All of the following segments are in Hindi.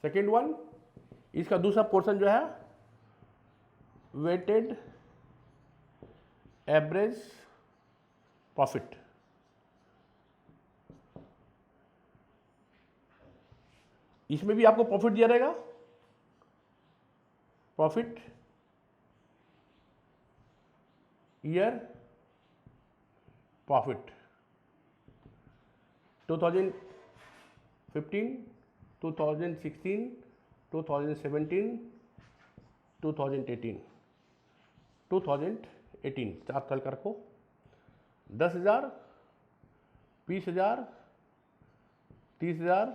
सेकेंड वन, इसका दूसरा पोर्शन जो है वेटेड एवरेज प्रॉफिट। इसमें भी आपको प्रॉफिट दिया रहेगा, प्रॉफिट ईयर प्रॉफिट 2015, 2016, 2017, 2018, 2018 4 साल का रखो। 10,000, 20,000, 30,000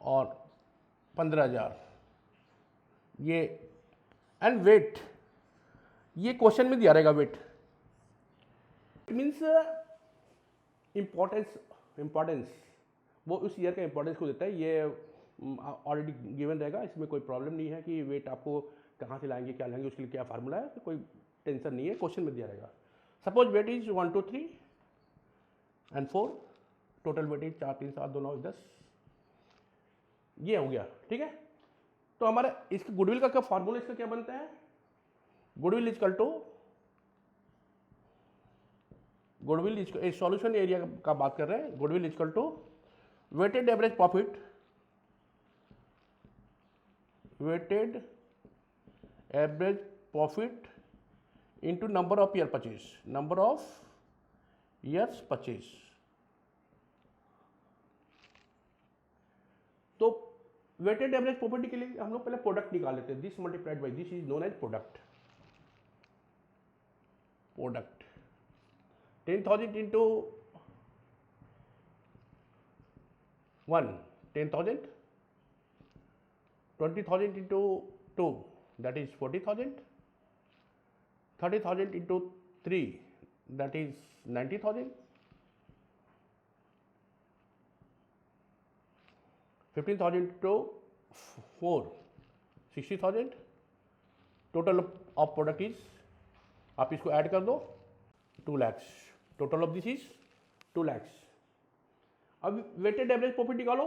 और 15,000 ये। एंड वेट, ये क्वेश्चन में दिया रहेगा वेट। इट मीन्स इम्पोर्टेंस वो उस ईयर का इम्पोर्टेंस को देता है। ये ऑलरेडी गिवन रहेगा, इसमें कोई प्रॉब्लम नहीं है कि वेट आपको कहाँ से लाएंगे, क्या लाएंगे, उसके लिए क्या फार्मूला है, तो कोई टेंशन नहीं है, क्वेश्चन में दिया रहेगा। Suppose weight is 1 2 3 and 4, total weight is 4 3 7 2 9 10, ये हो गया। ठीक है, तो हमारा इसके गुडविल का क्या फार्मूला, इसका क्या बनता है? Goodwill is equal to, goodwill is solution area का बात कर रहे हैं। Goodwill is equal to weighted average profit, weighted average profit into number of year purchase, number of years purchase. तो वेटेड एवरेज प्रॉपर्टी के लिए हम लोग पहले प्रोडक्ट निकाल लेते हैं। This multiplied by this is known as product. Product 10,000 into 1 10,000, 20,000 into 2 that is 40,000, 30,000 into 3 that is 90,000, 15,000 into 4 60,000। Total of product is, आप इसको ऐड कर दो, 2 lakhs। Total of this is 2 lakhs। अब वेटेड एवरेज प्रॉफिट निकालो।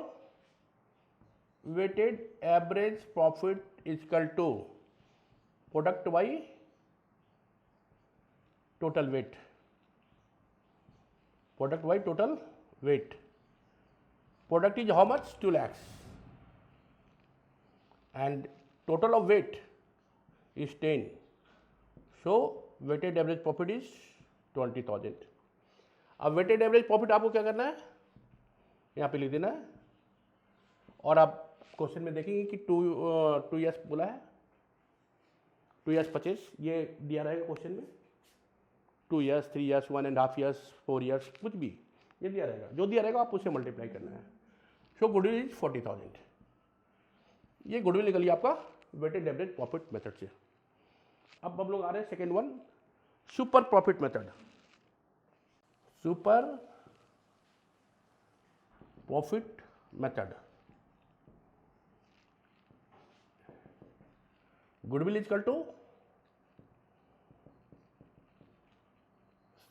Weighted average profit is equal to product by total weight, product by total weight. Product is how much? 2 lakhs and total of weight is 10, so weighted average profit is 20,000। अब वेटेड एवरेज प्रॉफिट आपको क्या करना है, यहाँ पे लिख देना है। और आप क्वेश्चन में देखेंगे कि 2 ईयर्स बोला है, 2 ईयर्स परचेज ये दिया रहेगा क्वेश्चन में। 2 ईयर्स, 3 ईयर्स, 1.5 ईयर्स, 4 ईयर्स, कुछ भी ये दिया रहेगा। जो दिया रहेगा आप उससे मल्टीप्लाई करना है। सो गुडविल इज 40,000। ये गुडविल निकली आपका वेटेड एवरेज प्रॉफिट मेथड से। अब हम लोग आ रहे हैं second one, super profit method. Super profit method. Goodwill is equal to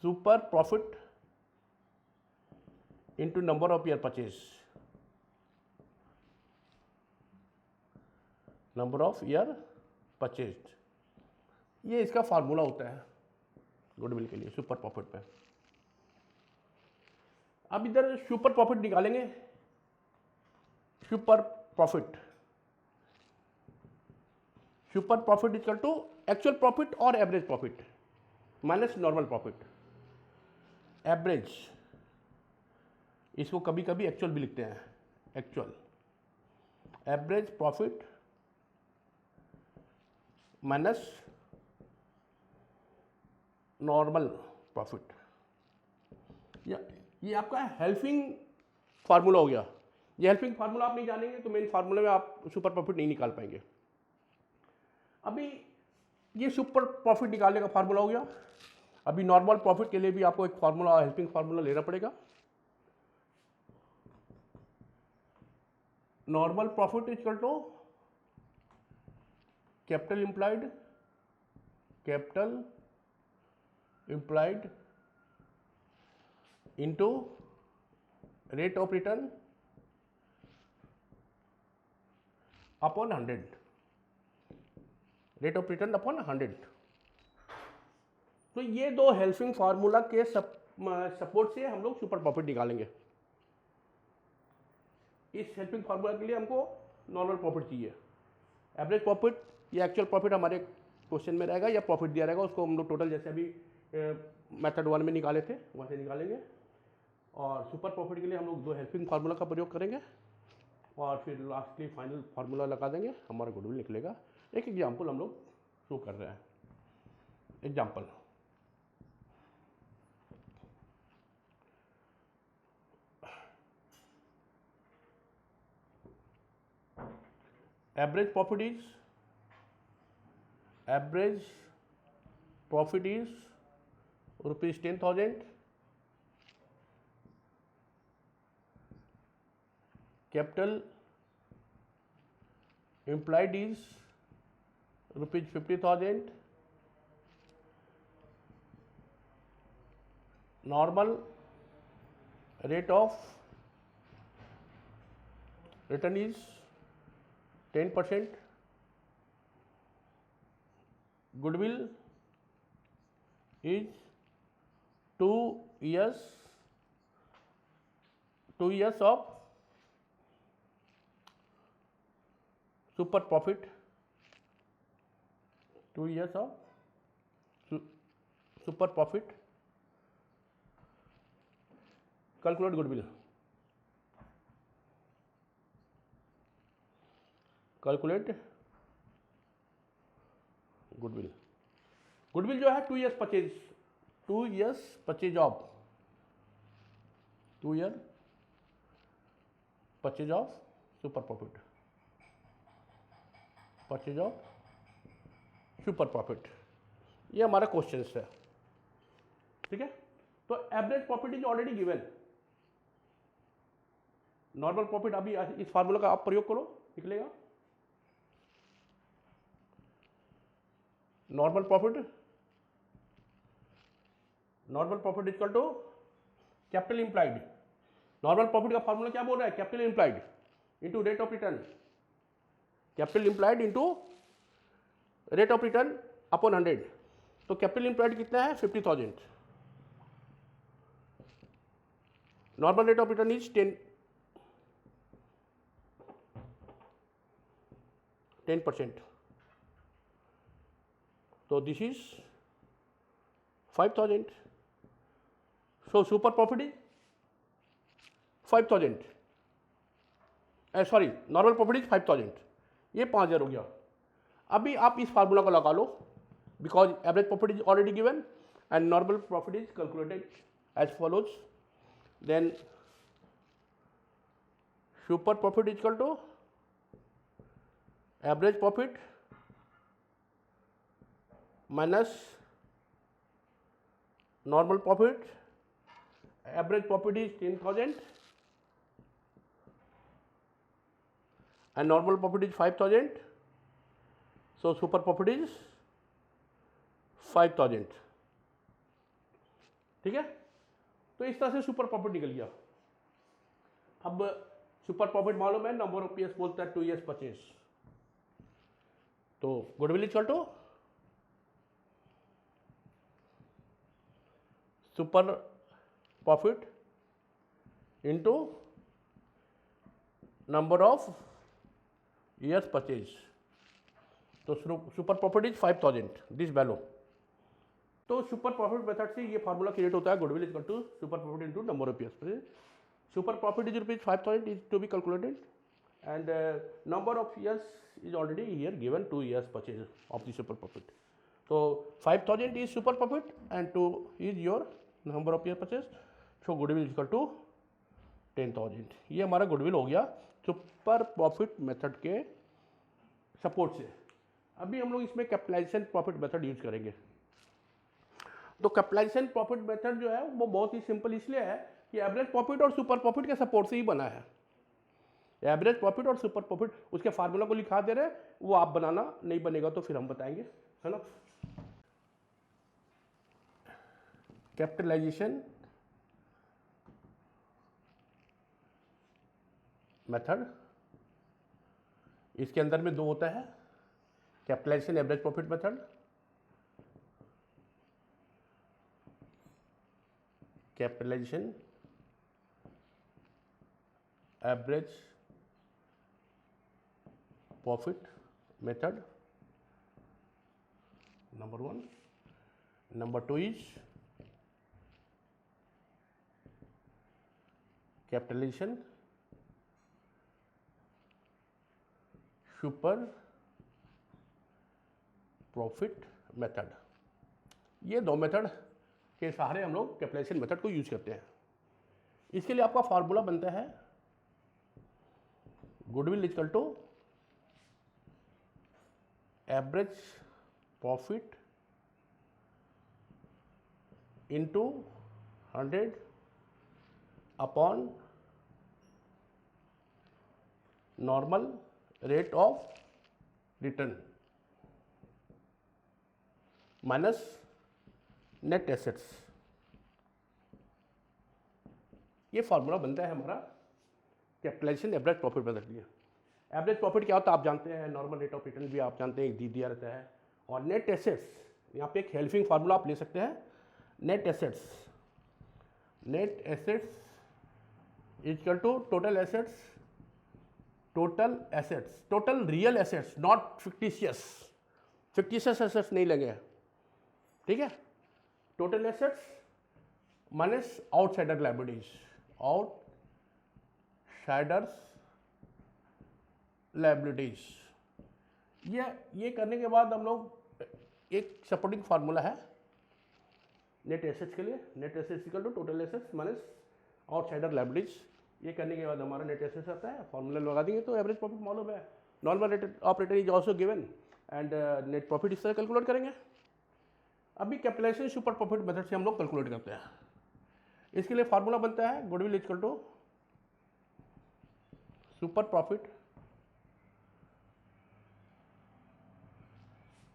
super profit into number of year purchase, number of year purchase. ये इसका फार्मूला होता है गुडविल के लिए, सुपर प्रॉफिट में। अब इधर सुपर प्रॉफिट निकालेंगे। Super profit, super profit equal to actual profit और average profit minus normal profit. Average, इसको कभी कभी एक्चुअल भी लिखते हैं, actual. Average profit minus normal profit. ये आपका हेल्पिंग फार्मूला हो गया। ये हेल्पिंग फार्मूला आप नहीं जानेंगे तो मेन फार्मूले में आप सुपर प्रॉफिट नहीं निकाल पाएंगे। अभी ये सुपर प्रॉफिट निकालने का फार्मूला हो गया। अभी नॉर्मल प्रॉफिट के लिए भी आपको एक फार्मूला, हेल्पिंग फार्मूला लेना पड़ेगा। Normal profit is equal to capital employed, capital employed into rate of return upon 100, rate of return upon 100। तो ये दो हेल्पिंग फार्मूला के सपोर्ट से हम लोग सुपर प्रॉफिट निकालेंगे। इस हेल्पिंग फार्मूला के लिए हमको नॉर्मल प्रॉफिट चाहिए। एवरेज प्रॉफिट या एक्चुअल प्रॉफिट हमारे क्वेश्चन में रहेगा या प्रॉफिट दिया रहेगा, उसको हम लोग टोटल जैसे अभी मेथड 1 में निकाले थे वहाँ से निकालेंगे। और सुपर प्रॉफिट के लिए हम लोग दो हेल्पिंग फार्मूला का प्रयोग करेंगे और फिर लास्टली फाइनल फार्मूला लगा देंगे, हमारा गुडविल निकलेगा। एक एग्जाम्पल हम लोग शो कर रहे हैं। Example, average profit is rupees 10,000, capital employed is rupees 50,000, normal rate of return is 10%, goodwill is 2 years of super profit, 2 years of super profit. Calculate goodwill. Calculate goodwill. Goodwill जो है 2 years purchase, 2 years purchase of, 2 year purchase of super profit, purchase of super profit. ये हमारा क्वेश्चन है, ठीक है। तो average profit is already given, normal profit अभी इस फार्मूला का आप प्रयोग करो, निकलेगा normal profit equal to capital employed. Normal profit का फार्मूला क्या बोल रहा है? Capital employed into rate of return, capital employed into rate of return upon 100। तो कैपिटल इंप्लाइड कितना है? 50,000। Normal rate of return is 10%। So this is 5,000. So super profit is 5,000. Sorry, normal profit is 5,000। ये 5,000 हो गया। अभी आप इस फार्मूला को लगा लो, because average profit is already given and normal profit is calculated as follows. Then super profit is equal to average profit minus normal profit. Average profit is 10,000 and normal profit is 5,000. So super profit is 5,000, ठीक है। तो इस तरह से सुपर प्रॉफिट निकल गया। अब सुपर प्रॉफिट मालूम है, नंबर ऑफ ईयर्स बोलता है 2 years परचेज। तो goodwill equal to super profit into number of years purchase. तो super profit is 5,000, this value. तो सुपर प्रॉफिट मेथड से ये फार्मूला क्रिएट होता है, goodwill equal to super profit into number of years purchase. Super profit is rupees 5,000 is to be calculated and number of years is already here given, 2 years purchase of the super profit. So 5,000 is super profit and 2 is your number of year purchase. So goodwill is equal to 10,000। ये हमारा गुडविल हो गया सुपर प्रॉफिट मेथड के सपोर्ट से। अभी हम लोग इसमें कैपिटलाइजेशन प्रॉफिट मेथड यूज करेंगे। तो कैपिटलाइजेशन प्रॉफिट मेथड जो है वो बहुत ही सिंपल इसलिए है कि एवरेज प्रॉफिट और सुपर प्रॉफिट के सपोर्ट से ही बना है। एवरेज प्रॉफिट और सुपर प्रॉफिट, उसके फार्मूला को लिखा दे रहे हैं, वो आप बनाना, नहीं बनेगा तो फिर हम बताएंगे, है ना। कैपिटलाइजेशन मेथड इसके अंदर में दो होता है, capitalization average profit method, capitalization average profit method, number 1. Number 2 is capitalization super profit method. ये दो मेथड के सहारे हम लोग कैपिटलाइजेशन मेथड को यूज करते हैं. इसके लिए आपका फार्मूला बनता है goodwill equal to average profit into 100 upon normal rate of return minus net assets. ये फार्मूला बनता है हमारा कैपिटलाइजेशन एवरेज प्रॉफिट मेथड के लिए. एवरेज प्रॉफिट क्या होता है आप जानते हैं, नॉर्मल रेट ऑफ रिटर्न भी आप जानते हैं, एक दिया रहता है. और नेट एसेट्स, यहाँ पे एक हेल्पिंग फार्मूला आप ले सकते हैं. Net assets equal to total assets, total real assets, not fictitious assets नहीं लगे, ठीक है. Total assets minus outsider liabilities, ये करने के बाद हम लोग एक सपोर्टिंग फार्मूला है नेट एसेट्स के लिए. Net assets equal to total assets minus outsider liabilities. ये करने के बाद हमारा नेट एसेट्स आता है, फार्मूला लगा देंगे तो एवरेज प्रॉफिट मालूम है. Normal rate of return is also given and net profit इस तरह कैलकुलेट करेंगे. अभी कैपिटलाइजेशन सुपर प्रॉफिट मेथड से हम लोग कैलकुलेट करते हैं. इसके लिए फार्मूला बनता है goodwill equal to super profit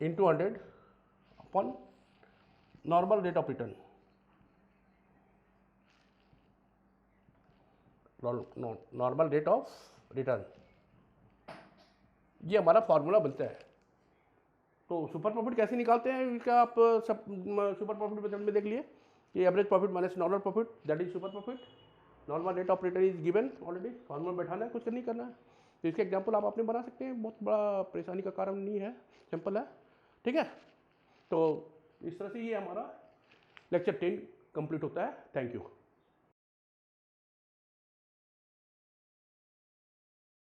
into 100 upon normal rate of return, normal rate of return. ये हमारा फार्मूला बनता है. तो सुपर प्रॉफिट कैसे निकालते हैं इसका आप सब सुपर प्रॉफिट मेथड में देख लिए. ये average profit minus normal profit, that is super profit. Normal rate of return is given already, formula बैठाना है, कुछ नहीं करना है. तो इसके एग्जाम्पल आप अपने बना सकते हैं, बहुत बड़ा परेशानी का कारण नहीं है, सिंपल है, ठीक है. तो इस तरह से ये हमारा लेक्चर 10 कंप्लीट होता है. Thank you.